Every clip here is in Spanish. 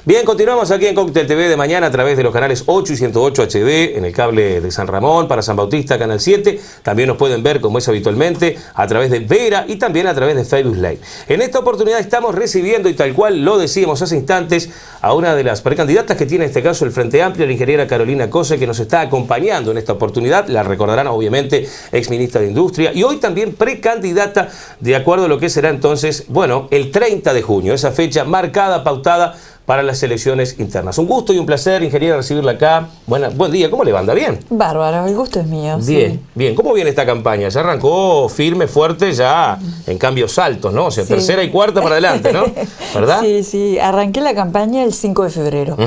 Bien, continuamos aquí en Cóctel TV de mañana a través de los canales 8 y 108 HD, en el cable de San Ramón, para San Bautista, Canal 7. También nos pueden ver, como es habitualmente, a través de Vera y también a través de Facebook Live. En esta oportunidad estamos recibiendo, y tal cual lo decíamos hace instantes, a una de las precandidatas que tiene en este caso el Frente Amplio, la ingeniera Carolina Cose, que nos está acompañando en esta oportunidad. La recordarán, obviamente, exministra de Industria y hoy también precandidata, de acuerdo a lo que será entonces, bueno, el 30 de junio, esa fecha marcada, pautada para las elecciones internas. Un gusto y un placer, ingeniera, recibirla acá. Buen día, ¿cómo le va? ¿Anda bien? Bárbaro, el gusto es mío. Bien, sí. Bien. ¿Cómo viene esta campaña? Ya arrancó firme, fuerte, ya en cambios saltos, ¿no? O sea, sí. Tercera y cuarta para adelante, ¿no? ¿Verdad? Sí. Arranqué la campaña el 5 de febrero.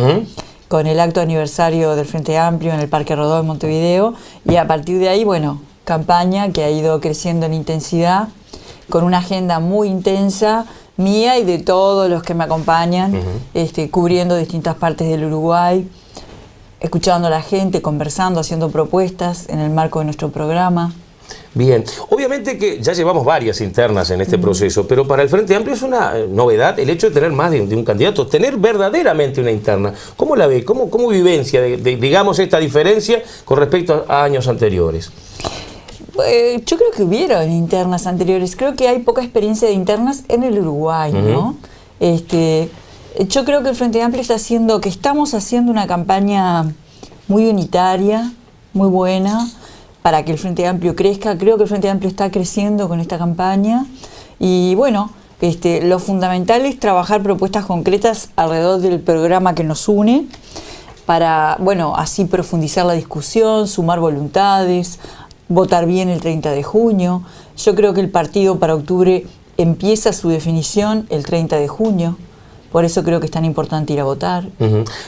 Con el acto aniversario del Frente Amplio en el Parque Rodó en Montevideo. Y a partir de ahí, bueno, campaña que ha ido creciendo en intensidad, con una agenda muy intensa, mía y de todos los que me acompañan, cubriendo distintas partes del Uruguay, escuchando a la gente, conversando, haciendo propuestas en el marco de nuestro programa. Bien, obviamente que ya llevamos varias internas en este proceso, pero para el Frente Amplio es una novedad el hecho de tener más de un candidato, tener verdaderamente una interna. ¿Cómo la ve? ¿Cómo vivencia, digamos, esta diferencia con respecto a años anteriores? Yo creo que hubieron internas anteriores. Creo que hay poca experiencia de internas en el Uruguay, ¿no? Yo creo que el Frente Amplio estamos haciendo una campaña muy unitaria, muy buena, para que el Frente Amplio crezca. Creo que el Frente Amplio está creciendo con esta campaña. Y bueno, lo fundamental es trabajar propuestas concretas alrededor del programa que nos une, para, bueno, así profundizar la discusión, sumar voluntades, votar bien el 30 de junio. Yo creo que el partido para octubre empieza su definición el 30 de junio. Por eso creo que es tan importante ir a votar.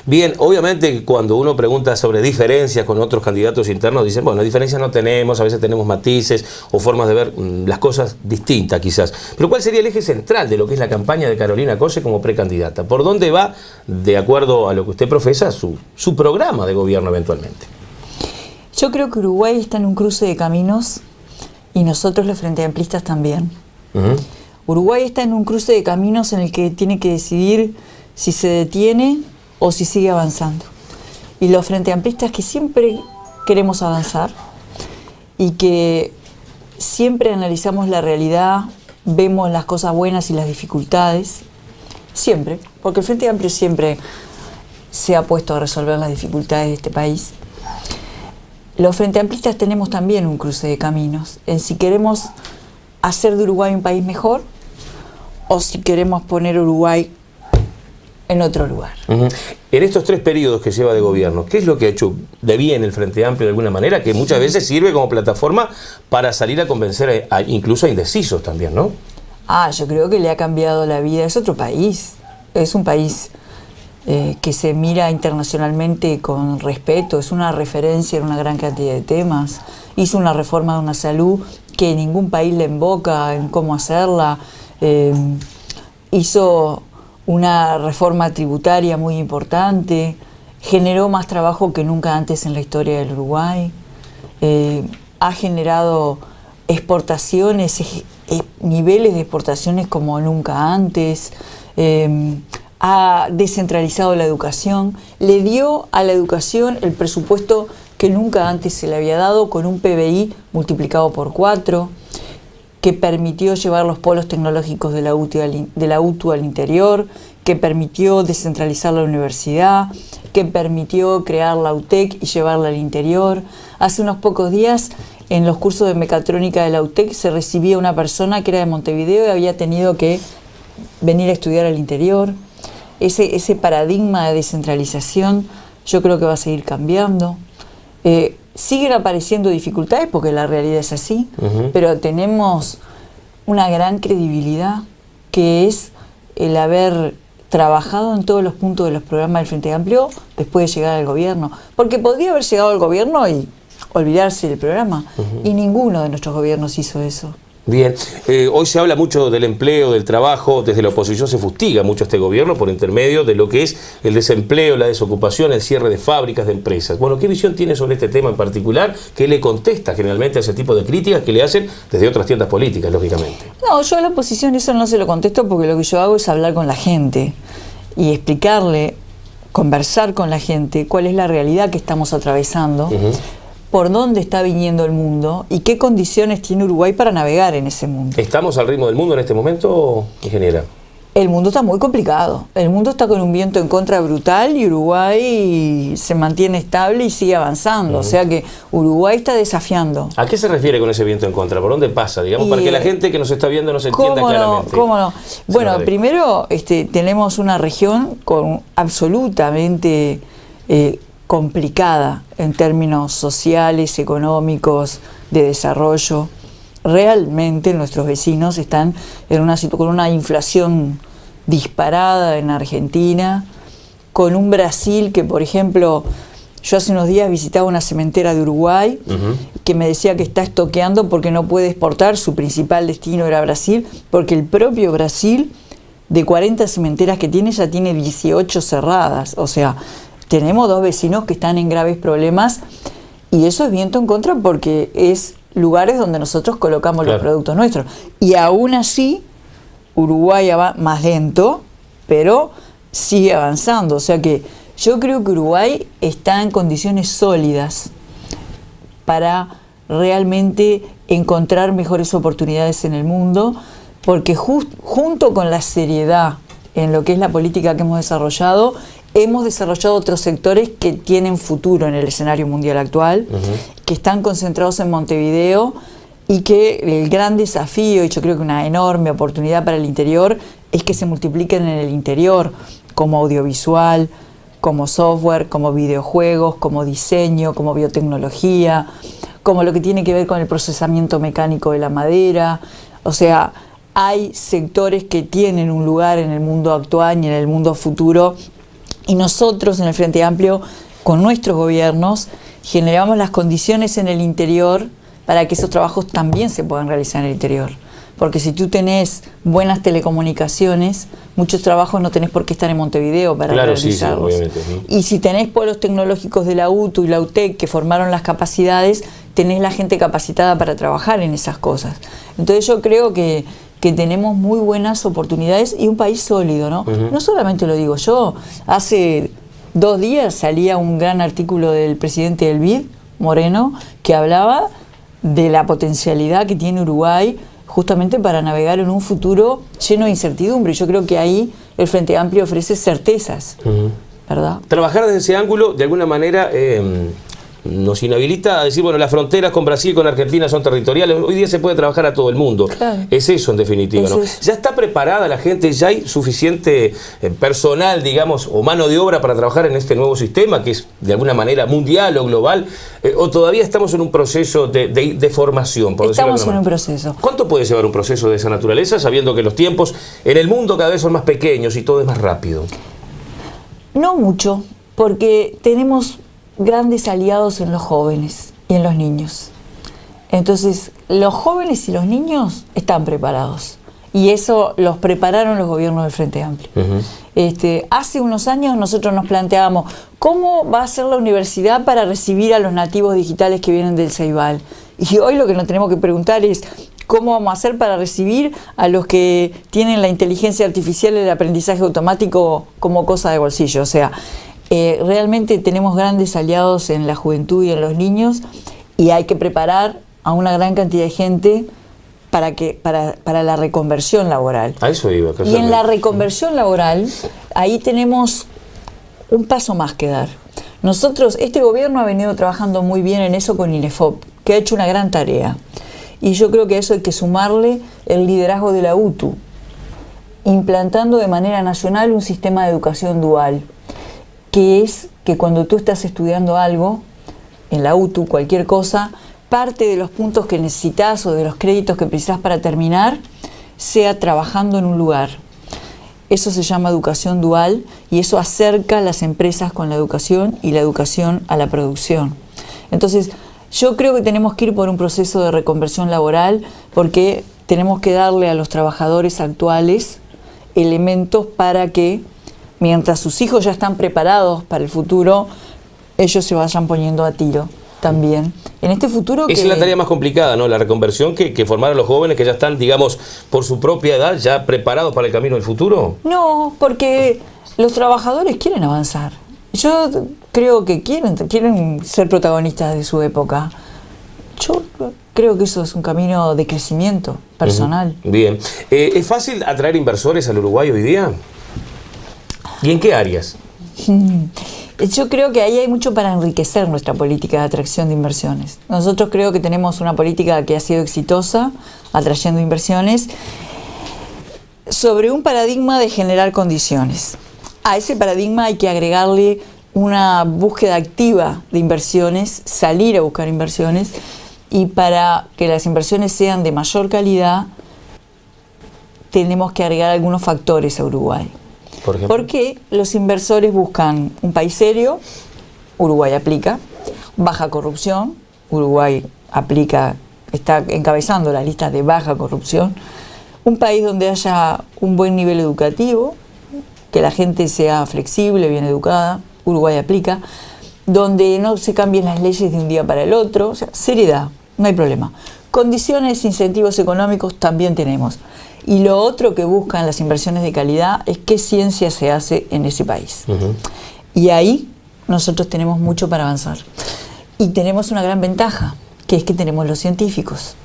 Bien, obviamente cuando uno pregunta sobre diferencias con otros candidatos internos, dicen, bueno, diferencias no tenemos, a veces tenemos matices o formas de ver las cosas distintas quizás. Pero ¿cuál sería el eje central de lo que es la campaña de Carolina Cose como precandidata? ¿Por dónde va, de acuerdo a lo que usted profesa, su programa de gobierno eventualmente? Yo creo que Uruguay está en un cruce de caminos y nosotros los Frente Amplistas también. Uruguay está en un cruce de caminos en el que tiene que decidir si se detiene o si sigue avanzando. Y los Frente Amplistas que siempre queremos avanzar y que siempre analizamos la realidad, vemos las cosas buenas y las dificultades, siempre, porque el Frente Amplio siempre se ha puesto a resolver las dificultades de este país. Los Frente Amplistas tenemos también un cruce de caminos en si queremos hacer de Uruguay un país mejor o si queremos poner Uruguay en otro lugar. En estos 3 periodos que lleva de gobierno, ¿qué es lo que ha hecho de bien el Frente Amplio de alguna manera, que muchas veces sirve como plataforma para salir a convencer incluso a indecisos también, ¿no? Yo creo que le ha cambiado la vida. Es otro país, es un país que se mira internacionalmente con respeto, es una referencia en una gran cantidad de temas. Hizo una reforma de una salud que ningún país le invoca en cómo hacerla. Hizo una reforma tributaria muy importante, generó más trabajo que nunca antes en la historia del Uruguay, ha generado exportaciones, niveles de exportaciones como nunca antes, ha descentralizado la educación, le dio a la educación el presupuesto que nunca antes se le había dado, con un PBI multiplicado por 4, que permitió llevar los polos tecnológicos de la UTU al interior, que permitió descentralizar la universidad, que permitió crear la UTEC y llevarla al interior. Hace unos pocos días, en los cursos de mecatrónica de la UTEC, se recibía una persona que era de Montevideo y había tenido que venir a estudiar al interior. Ese paradigma de descentralización yo creo que va a seguir cambiando. Siguen apareciendo dificultades porque la realidad es así, pero tenemos una gran credibilidad que es el haber trabajado en todos los puntos de los programas del Frente Amplio después de llegar al gobierno. Porque podría haber llegado al gobierno y olvidarse del programa, y ninguno de nuestros gobiernos hizo eso. Bien, hoy se habla mucho del empleo, del trabajo, desde la oposición se fustiga mucho este gobierno por intermedio de lo que es el desempleo, la desocupación, el cierre de fábricas, de empresas. Bueno, ¿qué visión tiene sobre este tema en particular? ¿Qué le contesta generalmente a ese tipo de críticas que le hacen desde otras tiendas políticas, lógicamente? No, yo a la oposición eso no se lo contesto porque lo que yo hago es hablar con la gente. y explicarle, conversar con la gente cuál es la realidad que estamos atravesando, por dónde está viniendo el mundo y qué condiciones tiene Uruguay para navegar en ese mundo. ¿Estamos al ritmo del mundo en este momento, ingeniera? El mundo está muy complicado. El mundo está con un viento en contra brutal y Uruguay se mantiene estable y sigue avanzando. O sea que Uruguay está desafiando. ¿A qué se refiere con ese viento en contra? ¿Por dónde pasa? Digamos, para que la gente que nos está viendo nos entienda claramente. ¿Cómo no? Bueno, primero tenemos una región absolutamente complicada en términos sociales, económicos, de desarrollo. Realmente nuestros vecinos están con una inflación disparada en Argentina, con un Brasil que, por ejemplo, yo hace unos días visitaba una cementera de Uruguay que me decía que está estoqueando porque no puede exportar, su principal destino era Brasil, porque el propio Brasil, de 40 cementeras que tiene, ya tiene 18 cerradas. O sea, tenemos 2 vecinos que están en graves problemas y eso es viento en contra porque es lugares donde nosotros colocamos los productos nuestros. Y aún así, Uruguay va más lento, pero sigue avanzando. O sea que yo creo que Uruguay está en condiciones sólidas para realmente encontrar mejores oportunidades en el mundo, porque junto con la seriedad en lo que es la política que hemos desarrollado otros sectores que tienen futuro en el escenario mundial actual, que están concentrados en Montevideo y que el gran desafío, y yo creo que una enorme oportunidad para el interior, es que se multipliquen en el interior como audiovisual, como software, como videojuegos, como diseño, como biotecnología, como lo que tiene que ver con el procesamiento mecánico de la madera. O sea, hay sectores que tienen un lugar en el mundo actual y en el mundo futuro. Y nosotros en el Frente Amplio, con nuestros gobiernos, generamos las condiciones en el interior para que esos trabajos también se puedan realizar en el interior. Porque si tú tenés buenas telecomunicaciones, muchos trabajos no tenés por qué estar en Montevideo para realizarlos. Sí, obviamente, sí. Y si tenés polos tecnológicos de la UTU y la UTEC que formaron las capacidades, tenés la gente capacitada para trabajar en esas cosas. Entonces yo creo que tenemos muy buenas oportunidades y un país sólido, ¿no? No solamente lo digo yo, hace 2 días salía un gran artículo del presidente del BID, Moreno, que hablaba de la potencialidad que tiene Uruguay justamente para navegar en un futuro lleno de incertidumbre. Yo creo que ahí el Frente Amplio ofrece certezas, ¿verdad? Trabajar desde ese ángulo, de alguna manera, nos inhabilita a decir, bueno, las fronteras con Brasil y con Argentina son territoriales, hoy día se puede trabajar a todo el mundo. Claro. Es eso en definitiva, ¿no? Ya está preparada la gente, ya hay suficiente personal, digamos, o mano de obra para trabajar en este nuevo sistema, que es de alguna manera mundial o global, o todavía estamos en un proceso de formación, por decirlo de alguna manera. Estamos en un proceso. ¿Cuánto puede llevar un proceso de esa naturaleza, sabiendo que los tiempos en el mundo cada vez son más pequeños y todo es más rápido? No mucho, porque tenemos grandes aliados en los jóvenes y en los niños. Entonces, los jóvenes y los niños están preparados. Y eso los prepararon los gobiernos del Frente Amplio. Hace unos años nosotros nos planteábamos cómo va a ser la universidad para recibir a los nativos digitales que vienen del Ceibal. Y hoy lo que nos tenemos que preguntar es cómo vamos a hacer para recibir a los que tienen la inteligencia artificial y el aprendizaje automático como cosa de bolsillo. O sea, realmente tenemos grandes aliados en la juventud y en los niños y hay que preparar a una gran cantidad de gente para la reconversión laboral. A eso iba. Y en la reconversión laboral, ahí tenemos un paso más que dar. Nosotros, este gobierno ha venido trabajando muy bien en eso con INEFOP, que ha hecho una gran tarea. Y yo creo que a eso hay que sumarle el liderazgo de la UTU, implantando de manera nacional un sistema de educación dual, que es que cuando tú estás estudiando algo, en la UTU, cualquier cosa, parte de los puntos que necesitas o de los créditos que precisas para terminar, sea trabajando en un lugar. Eso se llama educación dual y eso acerca a las empresas con la educación y la educación a la producción. Entonces, yo creo que tenemos que ir por un proceso de reconversión laboral porque tenemos que darle a los trabajadores actuales elementos para que, mientras sus hijos ya están preparados para el futuro, ellos se vayan poniendo a tiro también. En este futuro Esa es la tarea más complicada, ¿no? La reconversión, que formar a los jóvenes que ya están, digamos, por su propia edad, ya preparados para el camino del futuro. No, porque los trabajadores quieren avanzar. Yo creo que quieren ser protagonistas de su época. Yo creo que eso es un camino de crecimiento personal. Bien. ¿Es fácil atraer inversores al Uruguay hoy día? ¿Y en qué áreas? Yo creo que ahí hay mucho para enriquecer nuestra política de atracción de inversiones. Nosotros creo que tenemos una política que ha sido exitosa, atrayendo inversiones, sobre un paradigma de generar condiciones. A ese paradigma hay que agregarle una búsqueda activa de inversiones, salir a buscar inversiones, y para que las inversiones sean de mayor calidad, tenemos que agregar algunos factores a Uruguay. ¿Por ejemplo? Porque los inversores buscan un país serio, Uruguay aplica, baja corrupción, Uruguay aplica, está encabezando la lista de baja corrupción, un país donde haya un buen nivel educativo, que la gente sea flexible, bien educada, Uruguay aplica, donde no se cambien las leyes de un día para el otro, o sea, seriedad, no hay problema. Condiciones, incentivos económicos también tenemos. Y lo otro que buscan las inversiones de calidad es qué ciencia se hace en ese país. Y ahí nosotros tenemos mucho para avanzar. Y tenemos una gran ventaja, que es que tenemos los científicos.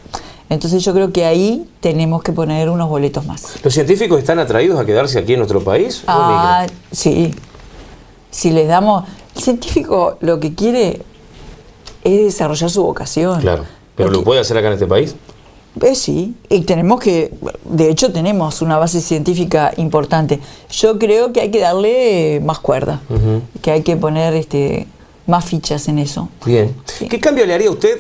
Entonces yo creo que ahí tenemos que poner unos boletos más. ¿Los científicos están atraídos a quedarse aquí en nuestro país? Sí. Si les damos... El científico lo que quiere es desarrollar su vocación. Claro, pero ¿lo puede hacer acá en este país? Sí, y de hecho tenemos una base científica importante. Yo creo que hay que darle más cuerda, que hay que poner más fichas en eso. Bien. Sí. ¿Qué cambio le haría usted,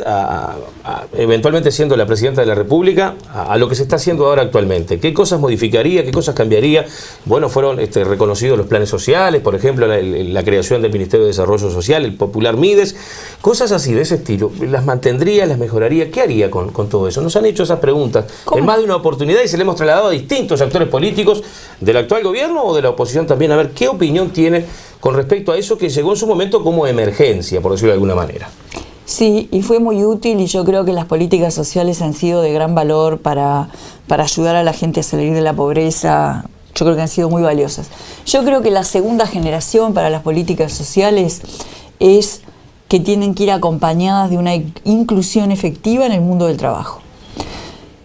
eventualmente siendo la Presidenta de la República, a lo que se está haciendo ahora actualmente? ¿Qué cosas modificaría? ¿Qué cosas cambiaría? Bueno, fueron reconocidos los planes sociales, por ejemplo, la creación del Ministerio de Desarrollo Social, el popular Mides, cosas así de ese estilo. ¿Las mantendría, las mejoraría? ¿Qué haría con todo eso? Nos han hecho esas preguntas en más de una oportunidad y se le hemos trasladado a distintos actores políticos del actual gobierno o de la oposición también, a ver qué opinión tienen con respecto a eso que llegó en su momento como emergencia, por decirlo de alguna manera. Sí, y fue muy útil, y yo creo que las políticas sociales han sido de gran valor para ayudar a la gente a salir de la pobreza. Yo creo que han sido muy valiosas. Yo creo que la segunda generación para las políticas sociales es que tienen que ir acompañadas de una inclusión efectiva en el mundo del trabajo.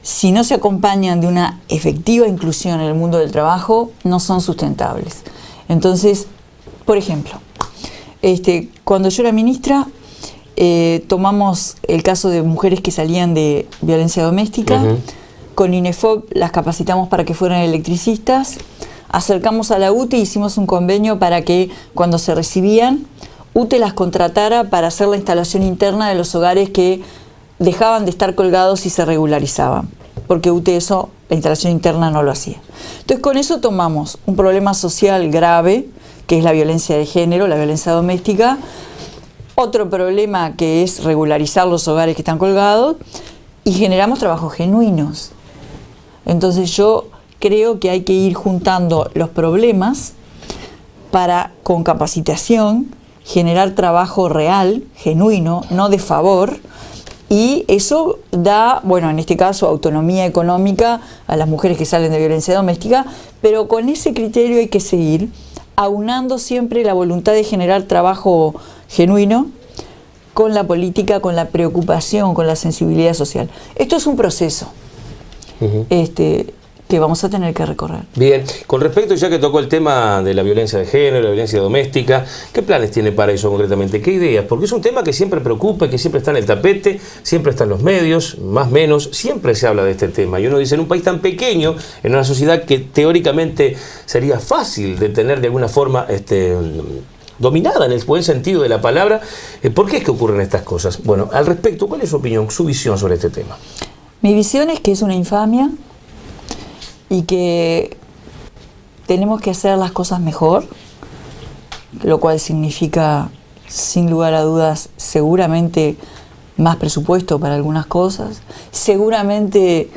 Si no se acompañan de una efectiva inclusión en el mundo del trabajo, no son sustentables. Entonces, por ejemplo, cuando yo era ministra, tomamos el caso de mujeres que salían de violencia doméstica. Con INEFOP las capacitamos para que fueran electricistas. Acercamos a la UTE y hicimos un convenio para que cuando se recibían, UTE las contratara para hacer la instalación interna de los hogares que dejaban de estar colgados y se regularizaban, porque UTE eso, la instalación interna, no lo hacía. Entonces con eso tomamos un problema social grave, que es la violencia de género, la violencia doméstica, otro problema que es regularizar los hogares que están colgados, y generamos trabajos genuinos. Entonces yo creo que hay que ir juntando los problemas para, con capacitación, generar trabajo real, genuino, no de favor, y eso da, bueno, en este caso, autonomía económica a las mujeres que salen de violencia doméstica, pero con ese criterio hay que seguir aunando siempre la voluntad de generar trabajo genuino con la política, con la preocupación, con la sensibilidad social. Esto es un proceso que vamos a tener que recorrer. Bien, con respecto, ya que tocó el tema de la violencia de género, la violencia doméstica, ¿qué planes tiene para eso concretamente? ¿Qué ideas? Porque es un tema que siempre preocupa, que siempre está en el tapete, siempre está en los medios, más o menos, siempre se habla de este tema. Y uno dice, en un país tan pequeño, en una sociedad que teóricamente sería fácil de tener de alguna forma dominada en el buen sentido de la palabra, ¿por qué es que ocurren estas cosas? Bueno, al respecto, ¿cuál es su opinión, su visión sobre este tema? Mi visión es que es una infamia y que tenemos que hacer las cosas mejor, lo cual significa, sin lugar a dudas, seguramente más presupuesto para algunas cosas, seguramente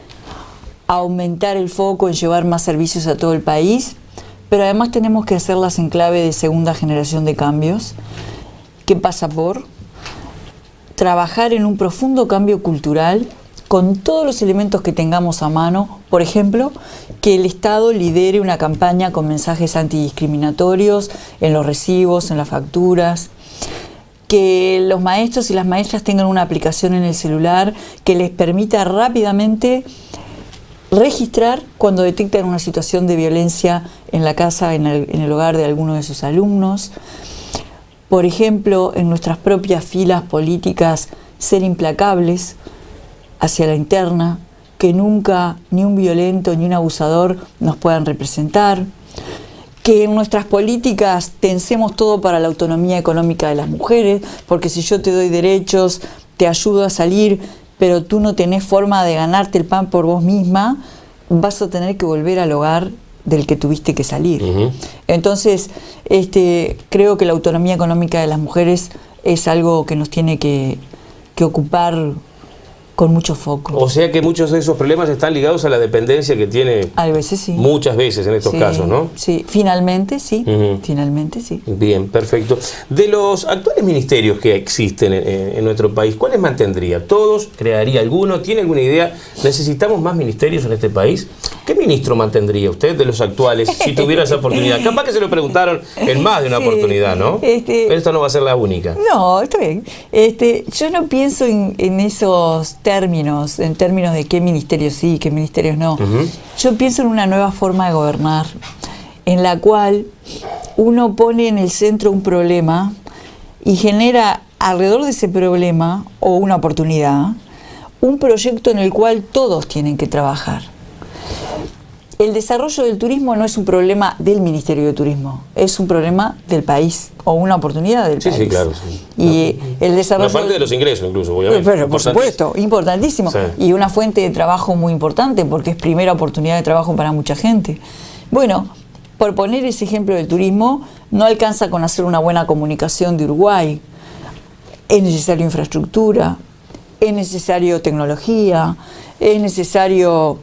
aumentar el foco en llevar más servicios a todo el país, pero además tenemos que hacerlas en clave de segunda generación de cambios, que pasa por trabajar en un profundo cambio cultural con todos los elementos que tengamos a mano. Por ejemplo, que el Estado lidere una campaña con mensajes antidiscriminatorios en los recibos, en las facturas. Que los maestros y las maestras tengan una aplicación en el celular que les permita rápidamente registrar cuando detectan una situación de violencia en la casa, en el hogar de alguno de sus alumnos. Por ejemplo, en nuestras propias filas políticas, ser implacables hacia la interna, que nunca ni un violento ni un abusador nos puedan representar. Que en nuestras políticas tensemos todo para la autonomía económica de las mujeres, porque si yo te doy derechos, te ayudo a salir, pero tú no tenés forma de ganarte el pan por vos misma, vas a tener que volver al hogar del que tuviste que salir. Entonces, creo que la autonomía económica de las mujeres es algo que nos tiene que ocupar con mucho foco. O sea que muchos de esos problemas están ligados a la dependencia que tiene a veces sí. Muchas veces en estos casos, ¿no? Sí, finalmente sí. Finalmente sí. Bien, perfecto. De los actuales ministerios que existen en nuestro país, ¿cuáles mantendría? ¿Todos? ¿Crearía alguno? ¿Tiene alguna idea? ¿Necesitamos más ministerios en este país? ¿Qué ministro mantendría usted de los actuales si tuviera esa oportunidad? Capaz que se lo preguntaron en más de una oportunidad, ¿no? Pero esta no va a ser la única. No, está bien. Yo no pienso en esos términos, en términos de qué ministerios sí, qué ministerios no. Yo pienso en una nueva forma de gobernar, en la cual uno pone en el centro un problema y genera alrededor de ese problema, o una oportunidad, un proyecto en el cual todos tienen que trabajar. El desarrollo del turismo no es un problema del Ministerio de Turismo, es un problema del país, o una oportunidad del país. Sí, claro. Sí. Y el desarrollo... Una parte de los ingresos, incluso, obviamente. Pero, por supuesto, importantísimo. Sí. Y una fuente de trabajo muy importante, porque es primera oportunidad de trabajo para mucha gente. Bueno, por poner ese ejemplo del turismo, no alcanza con hacer una buena comunicación de Uruguay. Es necesario infraestructura, es necesario tecnología, es necesario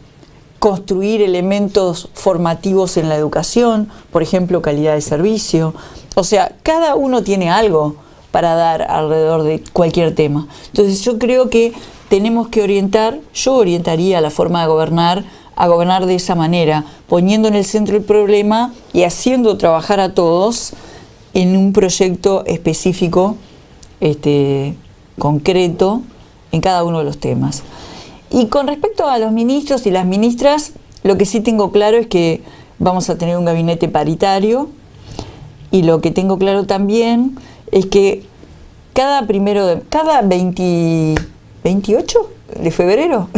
construir elementos formativos en la educación, por ejemplo, calidad de servicio. O sea, cada uno tiene algo para dar alrededor de cualquier tema. Entonces yo creo que tenemos que yo orientaría la forma de gobernar a gobernar de esa manera, poniendo en el centro el problema y haciendo trabajar a todos en un proyecto específico, concreto, en cada uno de los temas. Y con respecto a los ministros y las ministras, lo que sí tengo claro es que vamos a tener un gabinete paritario, y lo que tengo claro también es que cada 28 de febrero,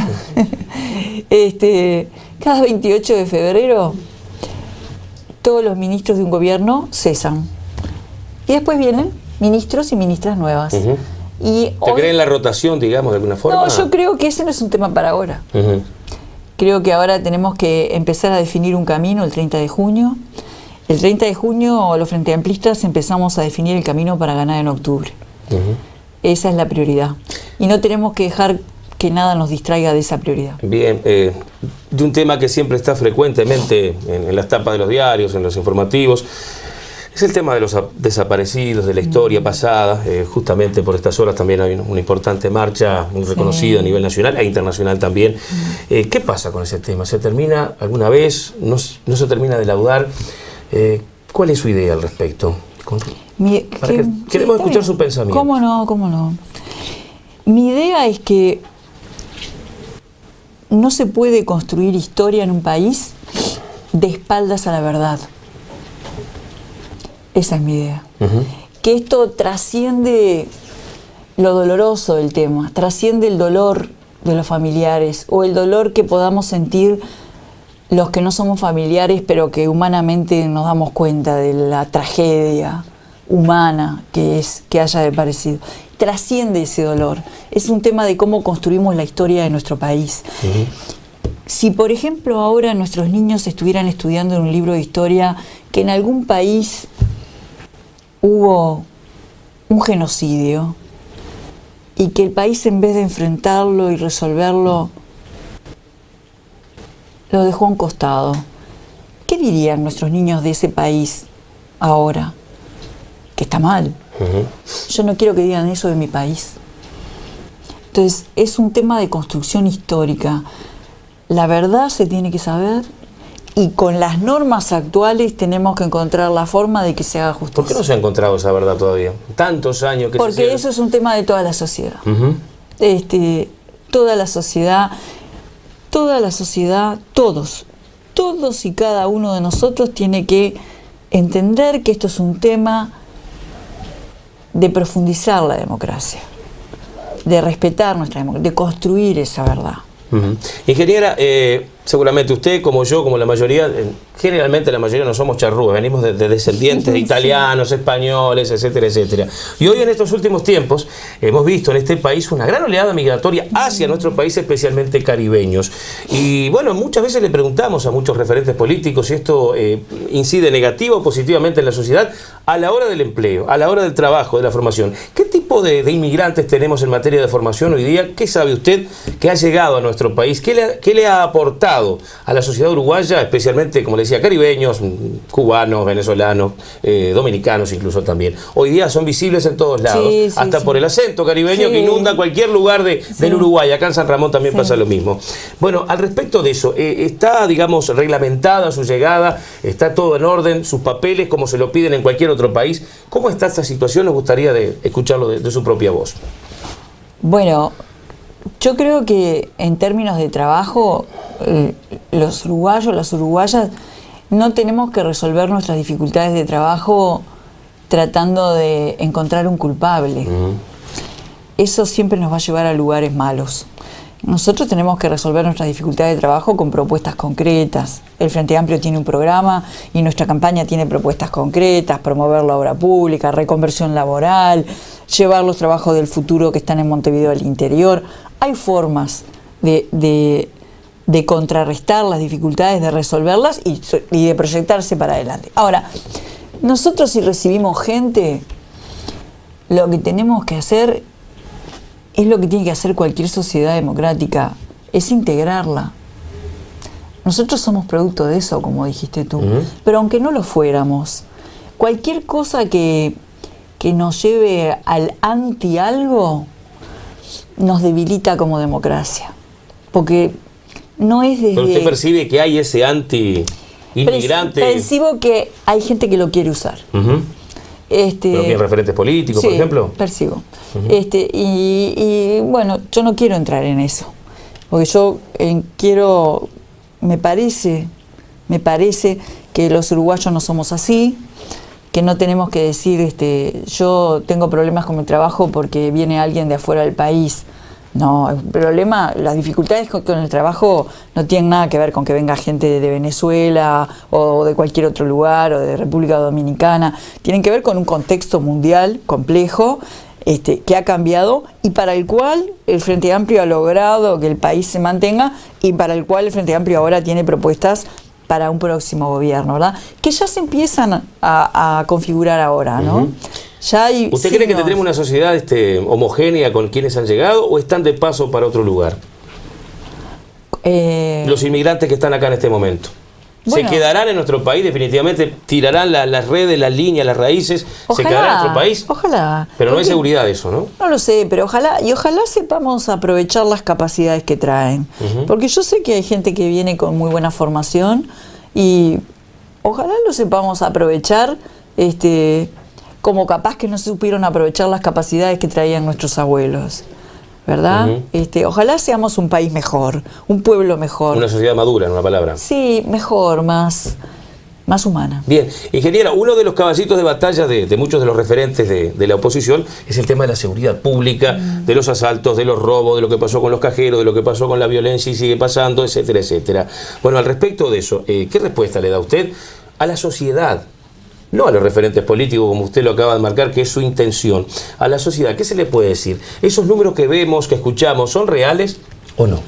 cada 28 de febrero, todos los ministros de un gobierno cesan. Y después vienen ministros y ministras nuevas. ¿Te cree en la rotación, digamos, de alguna forma? No, yo creo que ese no es un tema para ahora. Creo que ahora tenemos que empezar a definir un camino el 30 de junio. El 30 de junio los Frente Amplistas empezamos a definir el camino para ganar en octubre. Esa es la prioridad. Y no tenemos que dejar que nada nos distraiga de esa prioridad. Bien, de un tema que siempre está frecuentemente en las tapas de los diarios, en los informativos, es el tema de los desaparecidos, de la historia pasada. Justamente por estas horas también hay una importante marcha muy reconocida a nivel nacional e internacional también. ¿Qué pasa con ese tema? ¿Se termina alguna vez? ¿No se termina de laudar? ¿Cuál es su idea al respecto? Queremos escuchar su pensamiento. ¿Cómo no? Mi idea es que no se puede construir historia en un país de espaldas a la verdad. Esa es mi idea. Que esto trasciende lo doloroso del tema, trasciende el dolor de los familiares o el dolor que podamos sentir los que no somos familiares, pero que humanamente nos damos cuenta de la tragedia humana que es que haya desaparecido. Trasciende ese dolor. Es un tema de cómo construimos la historia de nuestro país. Si, por ejemplo, ahora nuestros niños estuvieran estudiando en un libro de historia que en algún país hubo un genocidio y que el país, en vez de enfrentarlo y resolverlo, lo dejó a un costado, ¿qué dirían nuestros niños de ese país ahora? Que está mal. Yo no quiero que digan eso de mi país. Entonces, es un tema de construcción histórica. La verdad se tiene que saber y con las normas actuales tenemos que encontrar la forma de que se haga justicia. ¿Por qué no se ha encontrado esa verdad todavía? Tantos años que Porque eso es un tema de toda la sociedad. Toda la sociedad, todos y cada uno de nosotros tiene que entender que esto es un tema de profundizar la democracia, de respetar nuestra democracia, de construir esa verdad. Ingeniera, seguramente usted, como yo, como la mayoría, generalmente la mayoría no somos charrúas, venimos de descendientes de italianos, españoles, etcétera, etcétera. Y hoy en estos últimos tiempos hemos visto en este país una gran oleada migratoria hacia nuestro país, especialmente caribeños. Y bueno, muchas veces le preguntamos a muchos referentes políticos si esto incide negativo o positivamente en la sociedad a la hora del empleo, a la hora del trabajo, de la formación. ¿Qué tipo de inmigrantes tenemos en materia de formación hoy día? ¿Qué sabe usted que ha llegado a nuestro país? ¿Qué le ha aportado a la sociedad uruguaya, especialmente, como le decía, caribeños, cubanos, venezolanos, dominicanos incluso también? Hoy día son visibles en todos lados, hasta por el acento caribeño que inunda cualquier lugar del Uruguay. Acá en San Ramón también pasa lo mismo. Bueno, al respecto de eso, ¿está, digamos, reglamentada su llegada? ¿Está todo en orden, sus papeles, como se lo piden en cualquier otro país? ¿Cómo está esta situación? Nos gustaría escucharlo de su propia voz. Bueno, yo creo que en términos de trabajo, los uruguayos, las uruguayas, no tenemos que resolver nuestras dificultades de trabajo tratando de encontrar un culpable. Eso siempre nos va a llevar a lugares malos. Nosotros tenemos que resolver nuestras dificultades de trabajo con propuestas concretas. El Frente Amplio tiene un programa y nuestra campaña tiene propuestas concretas: promover la obra pública, reconversión laboral, llevar los trabajos del futuro que están en Montevideo al interior. Hay formas de contrarrestar las dificultades, de resolverlas y de proyectarse para adelante. Ahora, nosotros si recibimos gente, lo que tenemos que hacer es lo que tiene que hacer cualquier sociedad democrática, es integrarla. Nosotros somos producto de eso, como dijiste tú, pero aunque no lo fuéramos, cualquier cosa que nos lleve al anti algo nos debilita como democracia, porque no es desde... Pero usted percibe que hay ese anti-inmigrante... Percibo que hay gente que lo quiere usar. ¿Pero tiene referentes políticos, por ejemplo? Percibo. Y bueno, yo no quiero entrar en eso, porque yo me parece que los uruguayos no somos así, que no tenemos que decir, yo tengo problemas con mi trabajo porque viene alguien de afuera del país. No, el problema, las dificultades con el trabajo no tienen nada que ver con que venga gente de Venezuela o de cualquier otro lugar o de República Dominicana. Tienen que ver con un contexto mundial complejo que ha cambiado y para el cual el Frente Amplio ha logrado que el país se mantenga y para el cual el Frente Amplio ahora tiene propuestas para un próximo gobierno, ¿verdad? Que ya se empiezan a configurar ahora, ¿no? Ya hay ¿Usted cree que tendremos una sociedad homogénea con quienes han llegado o están de paso para otro lugar? Los inmigrantes que están acá en este momento. Bueno, ¿se quedarán en nuestro país definitivamente? ¿Tirarán las redes, las líneas, las raíces? Ojalá, ¿se quedarán en nuestro país? Ojalá. Pero no hay seguridad de eso, ¿no? No lo sé, pero ojalá sepamos aprovechar las capacidades que traen. Porque yo sé que hay gente que viene con muy buena formación y ojalá lo sepamos aprovechar como capaz que no se supieron aprovechar las capacidades que traían nuestros abuelos, ¿verdad? Ojalá seamos un país mejor, un pueblo mejor. Una sociedad madura, en una palabra. Sí, mejor, más humana. Bien, ingeniera, uno de los caballitos de batalla de muchos de los referentes de la oposición es el tema de la seguridad pública, de los asaltos, de los robos, de lo que pasó con los cajeros, de lo que pasó con la violencia y sigue pasando, etcétera, etcétera. Bueno, al respecto de eso, ¿qué respuesta le da usted a la sociedad? No a los referentes políticos, como usted lo acaba de marcar, que es su intención. A la sociedad, ¿qué se le puede decir? ¿Esos números que vemos, que escuchamos, son reales o no?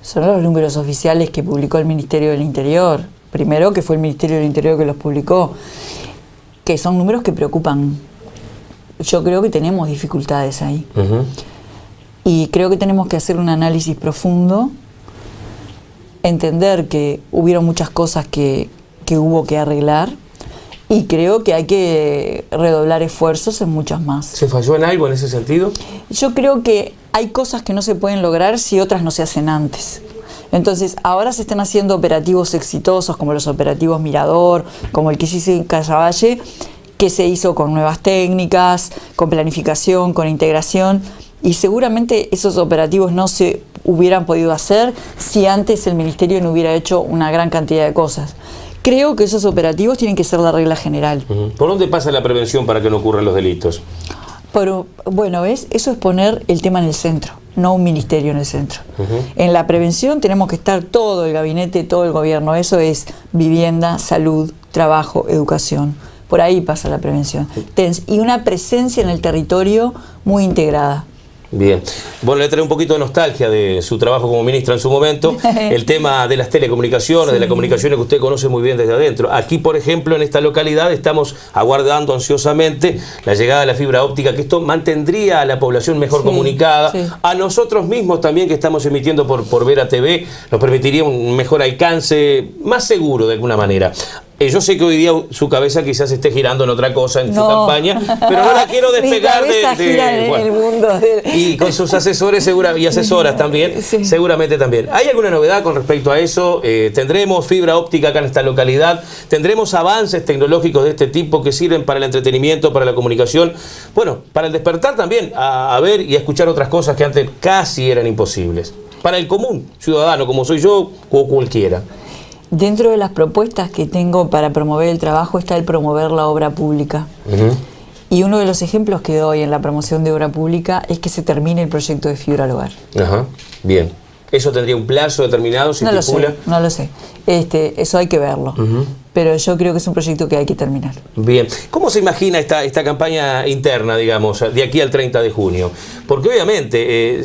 Son los números oficiales que publicó el Ministerio del Interior. Primero, que fue el Ministerio del Interior que los publicó. Que son números que preocupan. Yo creo que tenemos dificultades ahí. Y creo que tenemos que hacer un análisis profundo, entender que hubieron muchas cosas que hubo que arreglar, Y creo que hay que redoblar esfuerzos en muchas más. ¿Se falló en algo en ese sentido? Yo creo que hay cosas que no se pueden lograr si otras no se hacen antes. Entonces, ahora se están haciendo operativos exitosos, como los operativos Mirador, como el que se hizo en Casaballe, que se hizo con nuevas técnicas, con planificación, con integración, y seguramente esos operativos no se hubieran podido hacer si antes el Ministerio no hubiera hecho una gran cantidad de cosas. Creo que esos operativos tienen que ser la regla general. ¿Por dónde pasa la prevención para que no ocurran los delitos? Pero, bueno, ¿ves? Eso es poner el tema en el centro, no un ministerio en el centro. En la prevención tenemos que estar todo el gabinete, todo el gobierno. Eso es vivienda, salud, trabajo, educación. Por ahí pasa la prevención. Y una presencia en el territorio muy integrada. Bien. Bueno, le trae un poquito de nostalgia de su trabajo como ministra en su momento, el tema de las telecomunicaciones, sí, de las comunicaciones que usted conoce muy bien desde adentro. Aquí, por ejemplo, en esta localidad estamos aguardando ansiosamente la llegada de la fibra óptica, que esto mantendría a la población mejor comunicada, a nosotros mismos también que estamos emitiendo por Vera TV, nos permitiría un mejor alcance, más seguro de alguna manera. Yo sé que hoy día su cabeza quizás esté girando en otra cosa en su campaña, pero no la quiero despegar el mundo y con sus asesores y asesoras también, seguramente también. ¿Hay alguna novedad con respecto a eso? ¿Tendremos fibra óptica acá en esta localidad? ¿Tendremos avances tecnológicos de este tipo que sirven para el entretenimiento, para la comunicación? Bueno, para el despertar también, a ver y a escuchar otras cosas que antes casi eran imposibles. Para el común ciudadano, como soy yo o cualquiera. Dentro de las propuestas que tengo para promover el trabajo está el promover la obra pública. Y uno de los ejemplos que doy en la promoción de obra pública es que se termine el proyecto de fibra al hogar. Bien. ¿Eso tendría un plazo determinado? ¿Se estipula? No lo sé. Eso hay que verlo. Pero yo creo que es un proyecto que hay que terminar. Bien. ¿Cómo se imagina esta campaña interna, digamos, de aquí al 30 de junio? Porque obviamente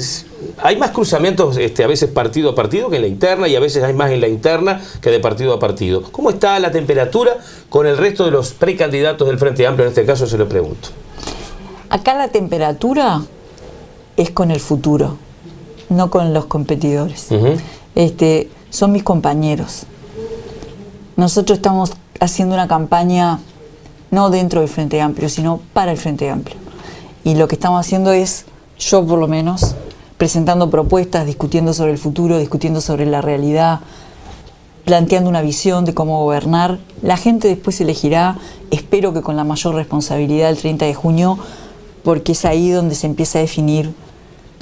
hay más cruzamientos a veces partido a partido que en la interna, y a veces hay más en la interna que de partido a partido. ¿Cómo está la temperatura con el resto de los precandidatos del Frente Amplio? En este caso se lo pregunto. Acá la temperatura es con el futuro, no con los competidores. Son mis compañeros. Nosotros estamos haciendo una campaña no dentro del Frente Amplio, sino para el Frente Amplio. Y lo que estamos haciendo es, yo por lo menos, presentando propuestas, discutiendo sobre el futuro, discutiendo sobre la realidad, planteando una visión de cómo gobernar. La gente después elegirá, espero que con la mayor responsabilidad, el 30 de junio, porque es ahí donde se empieza a definir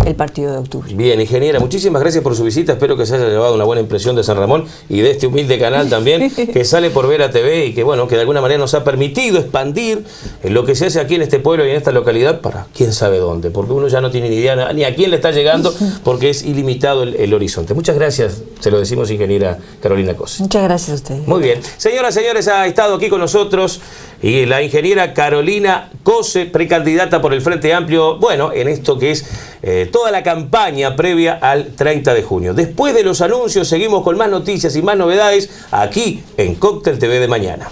el partido de octubre. Bien, ingeniera, muchísimas gracias por su visita. Espero que se haya llevado una buena impresión de San Ramón y de este humilde canal también, que sale por Vera TV y que, bueno, que de alguna manera nos ha permitido expandir lo que se hace aquí en este pueblo y en esta localidad para quién sabe dónde, porque uno ya no tiene ni idea ni a quién le está llegando, porque es ilimitado el horizonte. Muchas gracias, se lo decimos, ingeniera Carolina Cose. Muchas gracias a ustedes. Muy bien. Señoras, señores, ha estado aquí con nosotros y la ingeniera Carolina Cose, precandidata por el Frente Amplio, bueno, en esto que es toda la campaña previa al 30 de junio. Después de los anuncios seguimos con más noticias y más novedades aquí en Cóctel TV de Mañana.